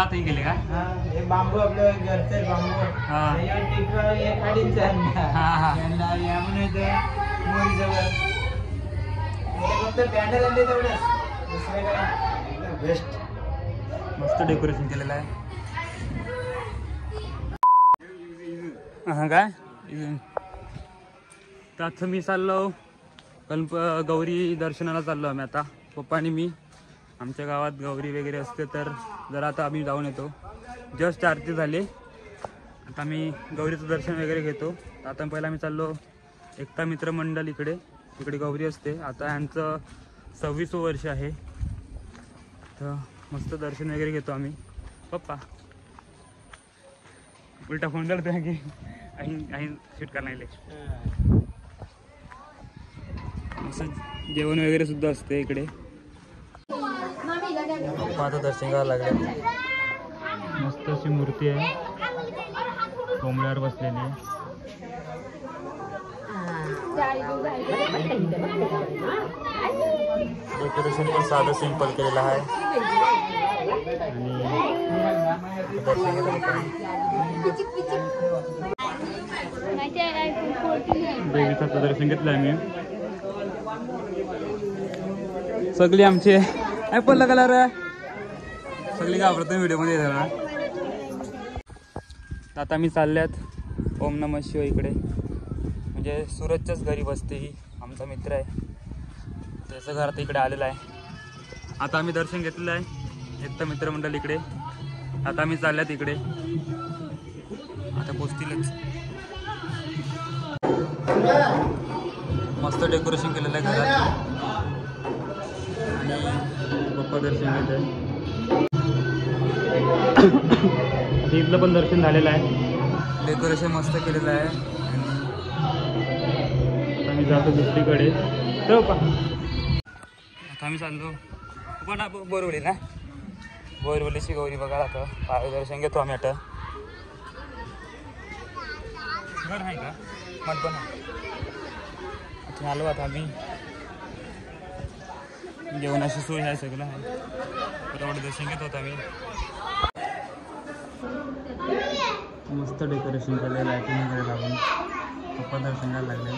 आतही गेले का? हे बांबू आपलं घरचं बांबू बेस्ट मस्त डेकोरेशन केलेलं आहे. हा काय तर मी चाललो गौरी दर्शनाला चाललो आम्ही आता. पप्पा आणि मी. आमच्या गावात गौरी वगैरे असते तर जरा आता आम्ही जाऊन येतो. जस्ट आरती झाली. आता आम्ही गौरीचं दर्शन वगैरे घेतो. आता पहिला आम्ही चाललो एकता मित्र मंडळ इकडे गौरी असते. आता यांचं 26वं वर्ष आहे. तर मस्त दर्शन वगैरे घेतो आम्ही. पप्पा उलटा फोन करतो की आई शूट करणार. असं जेवण वगैरे सुद्धा असते इकडे. पप्पा आता दर्शन करायला लागले. मस्त अशी मूर्ती आहे कोंबड्यावर बसलेली. डेकोरेशन पण साधं सिंपल केलेलं आहे. आणि देवीचं दर्शन घेतलं आम्ही. सगळी आमची ॲपल कलर सगळी घाबरतो व्हिडिओमध्ये येतात. आता मी चालल्यात ओम नमः शिव इकडे. म्हणजे सूरजच्याच घरी बसते ही. आमचा मित्र आहे त्याचं घर आता इकडे आलेलं आहे. आता आम्ही दर्शन घेतलेलं आहे एकता मित्रमंडळ इकडे. आता आम्ही चालल्यात इकडे. आता पोचतीलच. मस्त डेकोरेशन केलेलं आहे घरात. आणि पप्पा दर्शन घेत आहे. इथलं पण दर्शन झालेलं आहे. डेकोरेशन मस्त केलेलं आहे. आता आम्ही जातो दुसरीकडे. तर आता आम्ही चाललो पण बोरवली ना. बोरवलीची गौरी बघा. आता पाय दर्शन घेतो आम्ही. आता घर आहे का मठ पण आता आलो. आता आम्ही जेवणाची सोय आहे सगळं आहे. तेवढं दर्शन घेत होतं आम्ही. मस्त डेकोरेशन केलं. लायटिंग वगैरे लागून पप्पा दर्शन घ्यायला लागले.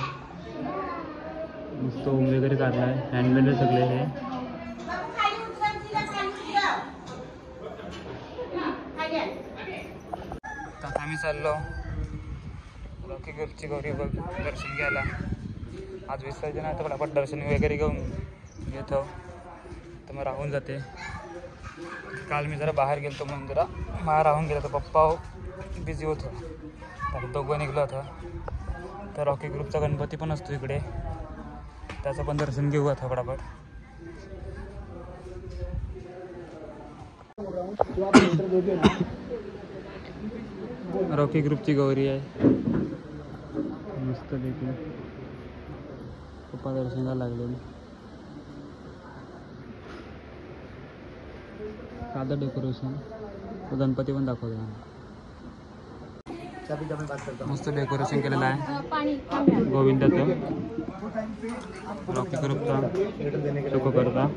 मस्त ओम वगैरे काढला आहे. हँडमेड आहे सगळे हे. आता आम्ही चाललो रॉकी ग्रुपची गौरी दर्शन घ्यायला. आज विसर्जन आहे तर पटापट दर्शन वगैरे घेतो. तर मग राहून जाते. काल मी जरा बाहेर गेलो म्हणून जरा बाहेर राहून गेलो. तर पप्पा बिझी होतो. तर दोघं निघलो होता. तर रॉकी ग्रुपचा गणपती पण असतो इकडे. त्याचं पण दर्शन घेऊ आता पटापट. रॉकी ग्रुपची गौरी आहे मस्त देखील. पप्पा दर्शनाला लागलेली. साधं डेकोरेशन. गणपती पण दाखवतो. मस्त डेकोरेशन केलेलं आहे गोविंदाचं. रॉकी ग्रुपचा सुख करता.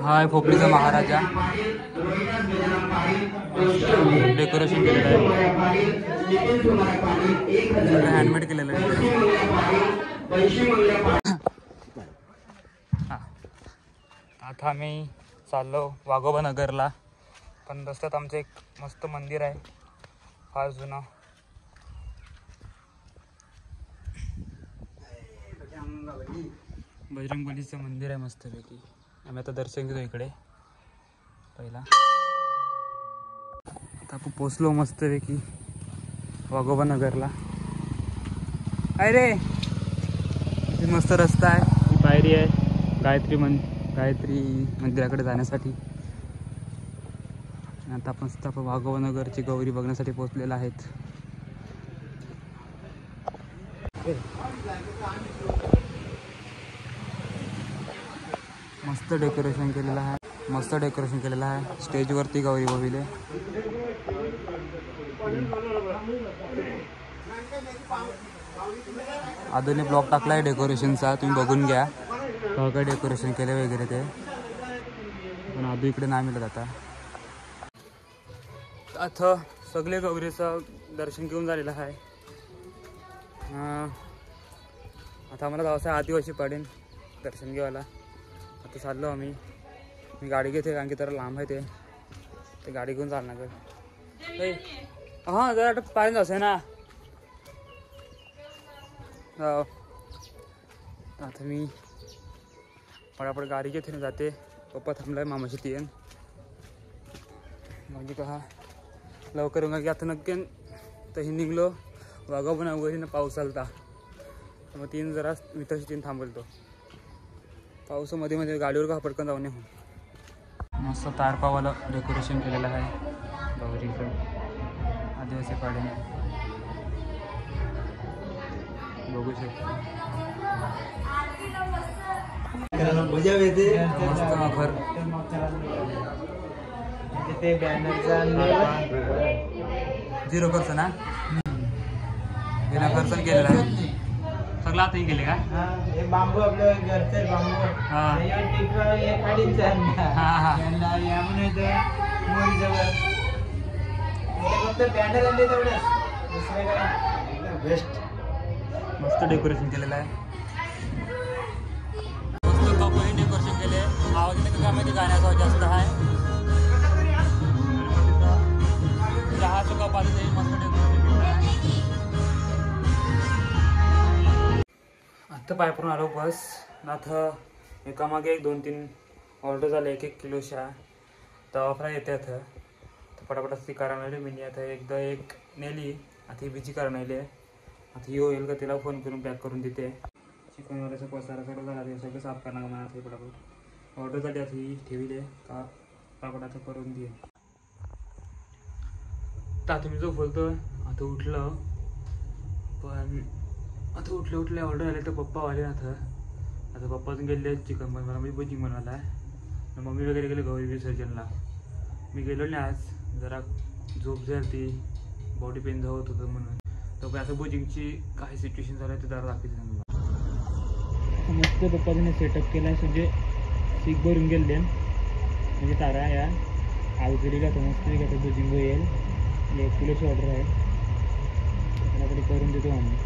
हा आहे खोपरीचा महाराजा. डेकोरेशन केलेलं आहे. हँडमेड केलेलं आहे. आता आम्ही चाललो वाघोबा नगरला. पण रस्त्यात आमचं एक मस्त मंदिर आहे फार जुनं. बजरंगबलीचं मंदिर आहे मस्तपैकी. आम्ही आता दर्शन घेतो इकडे पहिला. आता आपण पोचलो मस्तपैकी वाघोबा नगरला. अरे मस्त रस्ता आहे. ही पायरी आहे गायत्री मंदिराकडे जाण्यासाठी. आता आपण वाघोबा नगरची गौरी बघण्यासाठी पोहोचलेला आहेत. मस्त डेकोरेशन केलेलं आहे. मस्त डेकोरेशन केलेलं आहे. स्टेजवरती गौरी बसविले. आधुनिक ब्लॉग टाकला आहे डेकोरेशनचा. तुम्ही बघून घ्या काय डेकोरेशन केले वगैरे ते. पण आधू इकडे नाही मिळत आता. आता सगळे गौरीचं दर्शन घेऊन झालेलं आहे. आता आम्हाला जावं आदिवासी पाडीन दर्शन घ्यायला. आता चाललो आम्ही. मी गाडी घेते कारण की जरा लांब आहे ते गाडी घेऊन चालणार का. हां जरा पाणी जायचं आहे ना. हो आता मी पटापट गाडी घेते ना जाते. पप्पा थांबलाय मामाची तीन म्हणजे का लवकर की आता नक्की तशी निघलो. वागा पण वगैरे ना पाऊस आलता मग तीन जरा मित्राची तीन थांबवतो. पावसामध्ये मध्ये गाडीवर का पटकन जाऊन नये. मस्त तारपावाला डेकोरेशन केलेलं आहे गौरीचं आदिवासी पाड्याने बघू शकतो. मजा येते. मस्त मखर ते बॅनरचा 0% ना बिना खर्च केलेला आहे सगळं. आताही केले का. हे बांबू आपलं घरचे बांबू. फक्त बॅनर आणले तेवढंच दुसरं काय. बेस्ट मस्त डेकोरेशन केलेलं आहे. मस्त कपही डेकोरेशन केले. आवाज येते का माहिती गाण्याचा जास्त आहे. चहाचं कप आलं ते मस्त डेकोरेशन केलेलं आहे. आत्ता पायपून आलो बस. आता एकामागे 2-3 ऑर्डर झाले 1-1 किलोच्या. तवा फ्राय येते आता पटापट ती कारण मी आता एकदा एक नेली. आता ही बिजी कारण आहे. आता येऊ येईल का तिला फोन करून पॅक करून देते. चिकनवाल्याचा पसारा सगळं झाला ते सगळं साफ करणार मला आता पटापट. ऑर्डर झाली आता ही ठेवली आहे का पटापट आता करून दे. आता मी जो बोलतो आता उठलं पण आता उठल्या ऑर्डर आले तर पप्पा आले. आता पप्पाच गेले चिकन बनवायला मी भजी बनवायला आहे. मम्मी वगैरे गेले गौरी विसर्जनला. मी गेलो नाही आज जरा झोप झाली ती बॉडी पेन होत होतं म्हणून. तर आता भुजिंगची काय सिच्युएशन झालं आहे ते जरा दाखवते. मस्त पप्पाने सेटअप केला आहे. म्हणजे सीख भरून गेले म्हणजे तारा या आवकेरीला तर मस्त आता भुजिंग येईल. 1 किलोची ऑर्डर आहे त्याला करून देतो आम्ही.